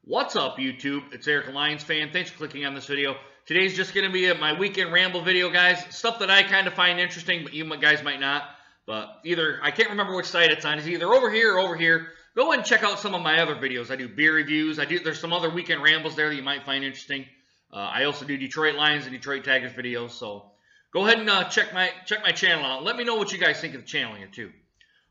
What's up, YouTube? It's Eric, a Lions fan. Thanks for clicking on this video. Today's just going to be my weekend ramble video, guys. Stuff that I kind of find interesting, but you guys might not. But either, I can't remember which site it's on. It's either over here or over here. Go ahead and check out some of my other videos. I do beer reviews. There's some other weekend rambles there that you might find interesting. I also do Detroit Lions and Detroit Tigers videos. So go ahead and check my channel out. Let me know what you guys think of the channel here, too.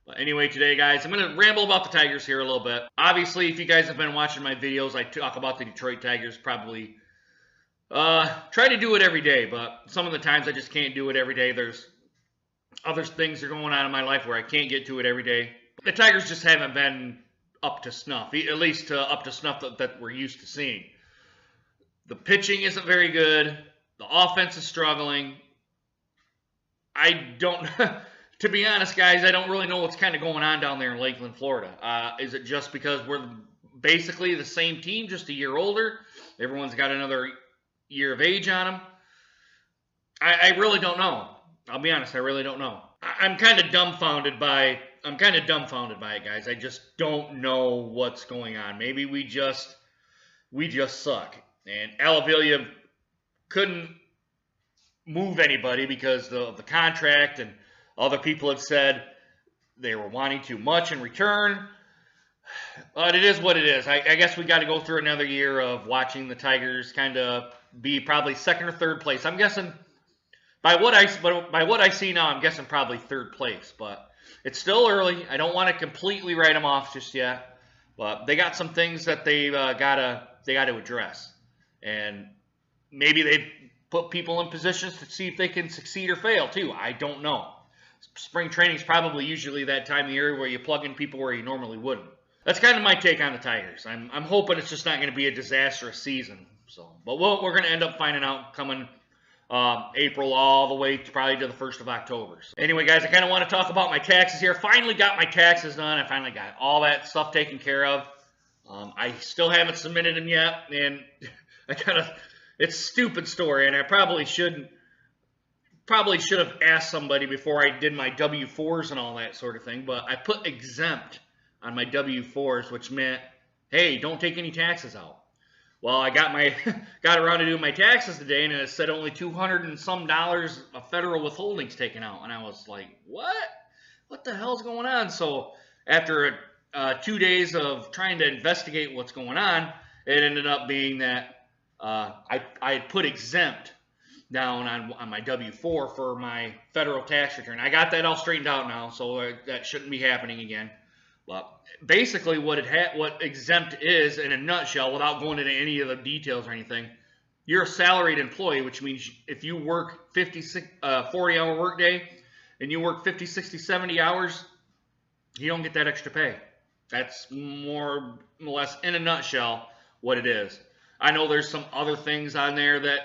But anyway, today, guys, I'm going to ramble about the Tigers here a little bit. Obviously, if you guys have been watching my videos, I talk about the Detroit Tigers probably. Try to do it every day, but some of the times I just can't do it every day. There's other things that are going on in my life where I can't get to it every day. The Tigers just haven't been up to snuff, at least up to snuff that we're used to seeing. The pitching isn't very good. The offense is struggling. I don't... To be honest, guys, I don't really know what's kind of going on down there in Lakeland, Florida. Is it just because we're basically the same team, just a year older? Everyone's got another year of age on them. I really don't know. I'll be honest, I really don't know. I'm kind of dumbfounded by it, guys. I just don't know what's going on. Maybe we just suck. And Alavilla couldn't move anybody because of the contract, and other people had said they were wanting too much in return. But it is what it is. I guess we got to go through another year of watching the Tigers kind of be probably second or third place. I'm guessing by what I see now, I'm guessing probably third place. But it's still early. I don't want to completely write them off just yet. But they got some things that they gotta address, and maybe they put people in positions to see if they can succeed or fail too. I don't know. Spring training is probably usually that time of year where you plug in people where you normally wouldn't. That's kind of my take on the Tigers. I'm hoping it's just not going to be a disastrous season. But we're going to end up finding out coming April all the way probably to the 1st of October. So anyway, guys, I kind of want to talk about my taxes here. Finally got my taxes done. I finally got all that stuff taken care of. I still haven't submitted them yet, and it's a stupid story, and I probably should have asked somebody before I did my W-4s and all that sort of thing, but I put exempt on my W-4s, which meant, hey, don't take any taxes out. Well, I got around to doing my taxes today, and it said only $200 and some of federal withholdings taken out, and I was like, what? What the hell's going on? So after 2 days of trying to investigate what's going on, it ended up being that I had put exempt down on my W-4 for my federal tax return. I got that all straightened out now, so that shouldn't be happening again. But basically what exempt is, in a nutshell, without going into any of the details or anything, you're a salaried employee, which means if you work 40-hour workday and you work 50, 60, 70 hours, you don't get that extra pay. That's more or less, in a nutshell, what it is. I know there's some other things on there that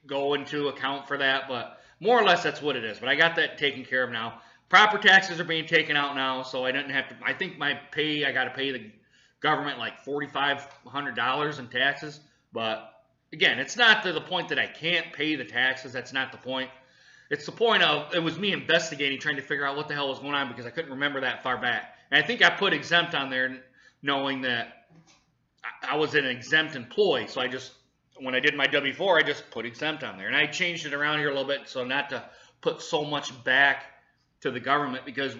go into account for that, but more or less that's what it is. But I got that taken care of now. Proper taxes are being taken out now, so I didn't have to. I think my pay, I got to pay the government like $4,500 in taxes. But again, it's not to the point that I can't pay the taxes. That's not the point. It's the point of, it was me investigating, trying to figure out what the hell was going on, because I couldn't remember that far back. And I think I put exempt on there knowing that I was an exempt employee, so when I did my W-4, I just put exempt on there. And I changed it around here a little bit so not to put so much back to the government, because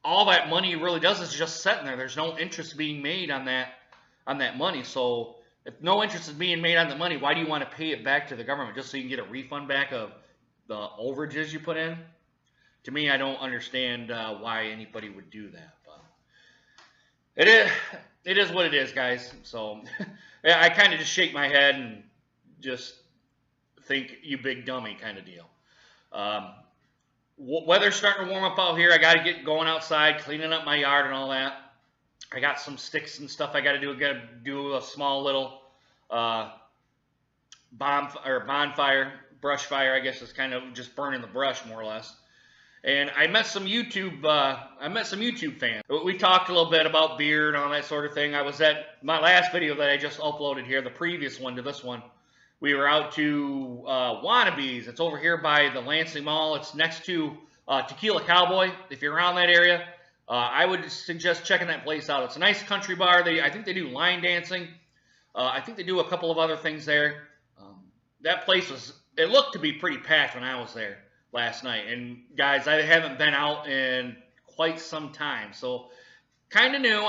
all that money really does is just sitting there. There's no interest being made on that money. So if no interest is being made on the money, why do you want to pay it back to the government? Just so you can get a refund back of the overages you put in? To me, I don't understand why anybody would do that. But it is what it is, guys. So I kind of just shake my head and just think, you big dummy kind of deal. Weather's starting to warm up out here. I got to get going outside, cleaning up my yard and all that. I got some sticks and stuff I got to do. Got to do a small little bonfire, brush fire, I guess. It's kind of just burning the brush, more or less. And I met some YouTube fans. We talked a little bit about beer and all that sort of thing. I was at my last video that I just uploaded here, the previous one to this one. We were out to Wannabees. It's over here by the Lansing Mall. It's next to Tequila Cowboy. If you're around that area, I would suggest checking that place out. It's a nice country bar. I think they do line dancing. I think they do a couple of other things there. That place it looked to be pretty packed when I was there last night. And guys, I haven't been out in quite some time, so kind of new.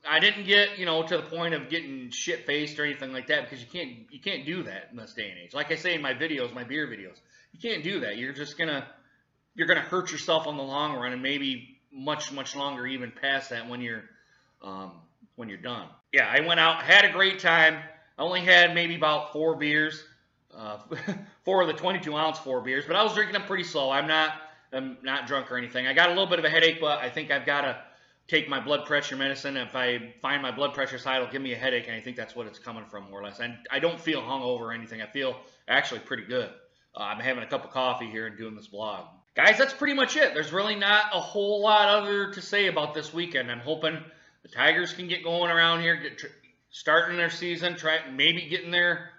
I didn't get, to the point of getting shit-faced or anything like that, because you can't do that in this day and age. Like I say in my videos, my beer videos, you can't do that. You're gonna hurt yourself on the long run, and maybe much, much longer even past that when you're done. Yeah, I went out, had a great time. I only had maybe about 4 beers, 4 of the 22-ounce 4 beers, but I was drinking them pretty slow. I'm not drunk or anything. I got a little bit of a headache, but I think I've got to take my blood pressure medicine. If I find my blood pressure's high, it'll give me a headache, and I think that's what it's coming from, more or less. I don't feel hungover or anything. I feel actually pretty good. I'm having a cup of coffee here and doing this vlog. Guys, that's pretty much it. There's really not a whole lot other to say about this weekend. I'm hoping the Tigers can get going around here, starting their season, maybe getting their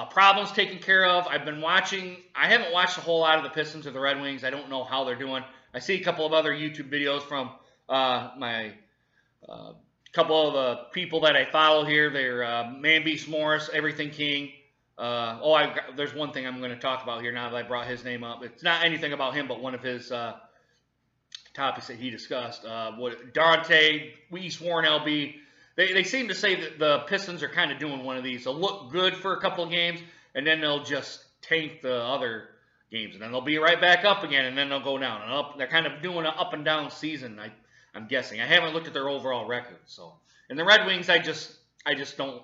problems taken care of. I haven't watched a whole lot of the Pistons or the Red Wings. I don't know how they're doing. I see a couple of other YouTube videos from my couple of the people that I follow here. They're Man Beast Morris, Everything King. There's one thing I'm going to talk about here now that I brought his name up. It's not anything about him, but one of his topics that he discussed. Dante, East Warren LB. They seem to say that the Pistons are kind of doing one of these. They'll look good for a couple of games, and then they'll just tank the other games, and then they'll be right back up again, and then they'll go down and up. They're kind of doing an up and down season, I'm guessing. I haven't looked at their overall record. So, and the Red Wings, I just don't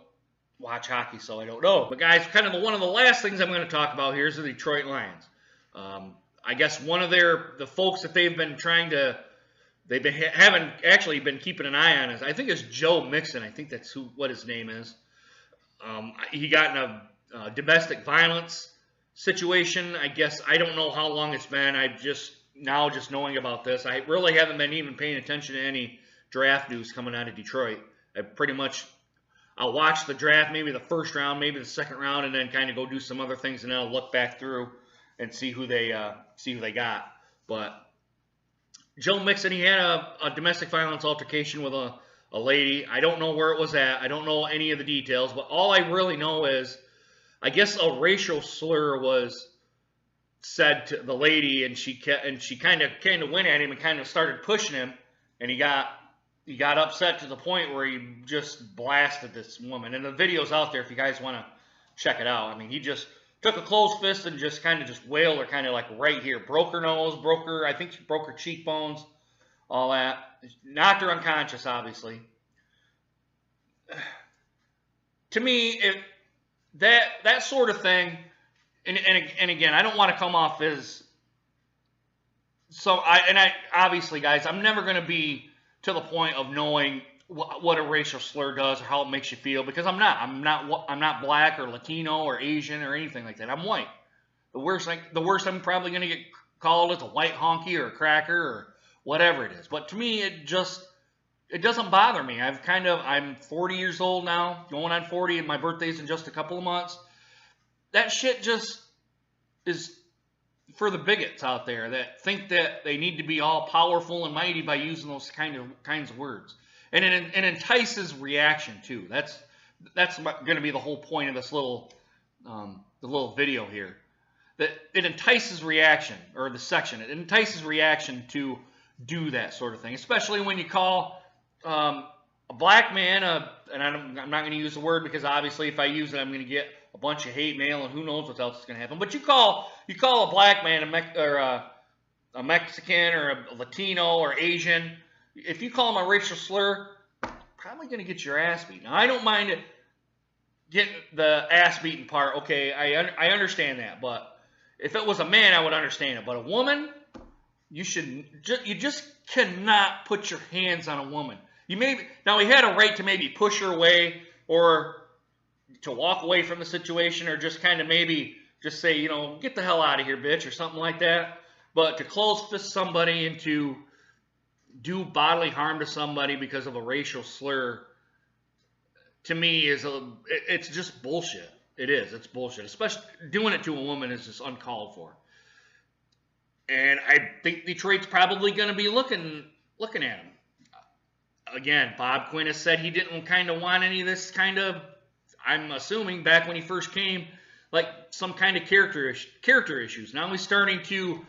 watch hockey, so I don't know. But guys, kind of one of the last things I'm going to talk about here is the Detroit Lions. I guess one of the folks that they've been keeping an eye on is, I think it's Joe Mixon. I think that's what his name is. He got in a domestic violence situation. I guess I don't know how long it's been. just knowing about this. I really haven't been even paying attention to any draft news coming out of Detroit. I'll watch the draft, maybe the first round, maybe the second round, and then kind of go do some other things, and then I'll look back through and see who they got. But Joe Mixon, he had a domestic violence altercation with a lady. I don't know where it was at. I don't know any of the details, but all I really know is, I guess a racial slur was said to the lady, and she kind of went at him and kind of started pushing him, and he got upset to the point where he just blasted this woman. And the video's out there if you guys want to check it out. I mean, he just took a closed fist and just wailed her kind of like right here. Broke her nose, I think she broke her cheekbones, all that. Knocked her unconscious, obviously. To me, that sort of thing, and again, I don't want to come off as... obviously, guys, I'm never going to be to the point of knowing what a racial slur does or how it makes you feel, because I'm not black or Latino or Asian or anything like that. I'm white. The worst I'm probably going to get called is a white honky or a cracker or whatever it is. But to me, it doesn't bother me. I'm 40 years old now, going on 40, and my birthday's in just a couple of months. That shit just is for the bigots out there that think that they need to be all powerful and mighty by using those kinds of words. And it entices reaction too. That's going to be the whole point of this the little video here. That it entices reaction, or the section. It entices reaction to do that sort of thing, especially when you call a black man and I'm not going to use the word, because obviously if I use it, I'm going to get a bunch of hate mail and who knows what else is going to happen. But you call a black man a Mexican or a Latino or Asian, if you call him a racial slur, probably going to get your ass beaten. Now, I don't mind it getting the ass beaten part. Okay, I understand that. But if it was a man, I would understand it. But a woman, you just cannot put your hands on a woman. Now, he had a right to maybe push her away or to walk away from the situation, or just kind of maybe just say, get the hell out of here, bitch, or something like that. But to close fist somebody and to do bodily harm to somebody because of a racial slur, to me, it's just bullshit. It is. It's bullshit. Especially doing it to a woman is just uncalled for. And I think Detroit's probably going to be looking at him. again, Bob Quinn has said he didn't kind of want any of this kind of, I'm assuming, back when he first came, like some kind of character issues. Now he's starting to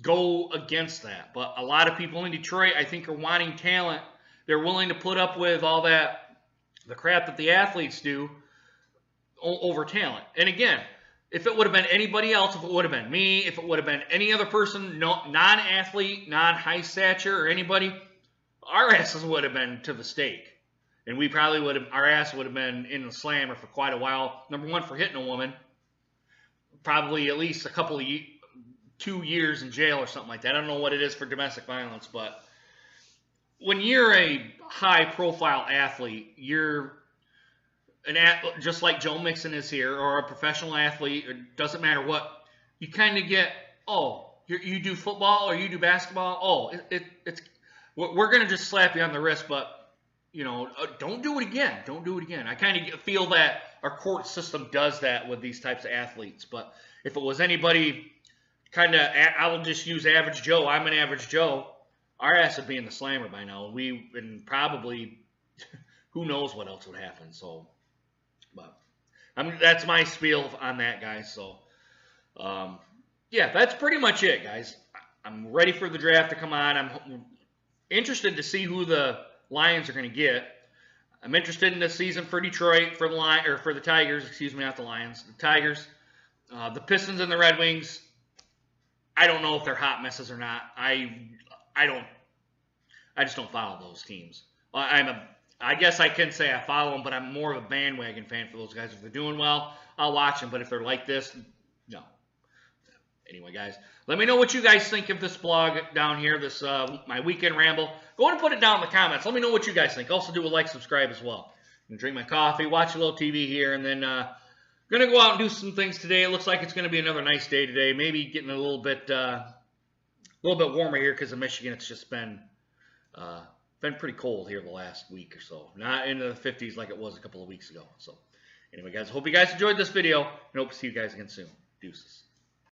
go against that. But a lot of people in Detroit, I think, are wanting talent. They're willing to put up with all that, the crap that the athletes do over talent. And again, if it would have been anybody else, if it would have been me, if it would have been any other person, non-athlete, non-high stature, or anybody, our asses would have been to the stake. And we probably would have, our ass would have been in the slammer for quite a while. Number one, for hitting a woman. Probably at least a couple of 2 years in jail or something like that. I don't know what it is for domestic violence, but when you're a high-profile athlete, you're just like Joe Mixon is here, or a professional athlete, it doesn't matter what, you kind of get, oh, you do football or you do basketball, oh, it's we're going to just slap you on the wrist, but, you know, don't do it again. Don't do it again. I kind of feel that our court system does that with these types of athletes. But if it was anybody kind of, I will just use average Joe. I'm an average Joe. Our ass would be in the slammer by now. And probably, who knows what else would happen. So, but that's my spiel on that, guys. So, yeah, that's pretty much it, guys. I'm ready for the draft to come on. I'm interested to see who the Lions are going to get. I'm interested in this season for Detroit, for the Tigers, excuse me, not the Lions, the Tigers, the Pistons and the Red Wings. I don't know if they're hot messes or not. I just don't follow those teams. I guess I can say I follow them, but I'm more of a bandwagon fan for those guys. If they're doing well, I'll watch them. But if they're like this, no. Anyway, guys, let me know what you guys think of this blog down here, this my weekend ramble. Go ahead and put it down in the comments. Let me know what you guys think. Also, do a like, subscribe as well. I'm going to drink my coffee, watch a little TV here, and then going to go out and do some things today. It looks like it's going to be another nice day today. Maybe getting a little bit warmer here because of Michigan. It's just been pretty cold here the last week or so. Not into the 50s like it was a couple of weeks ago. So, anyway, guys, hope you guys enjoyed this video, and hope to see you guys again soon. Deuces.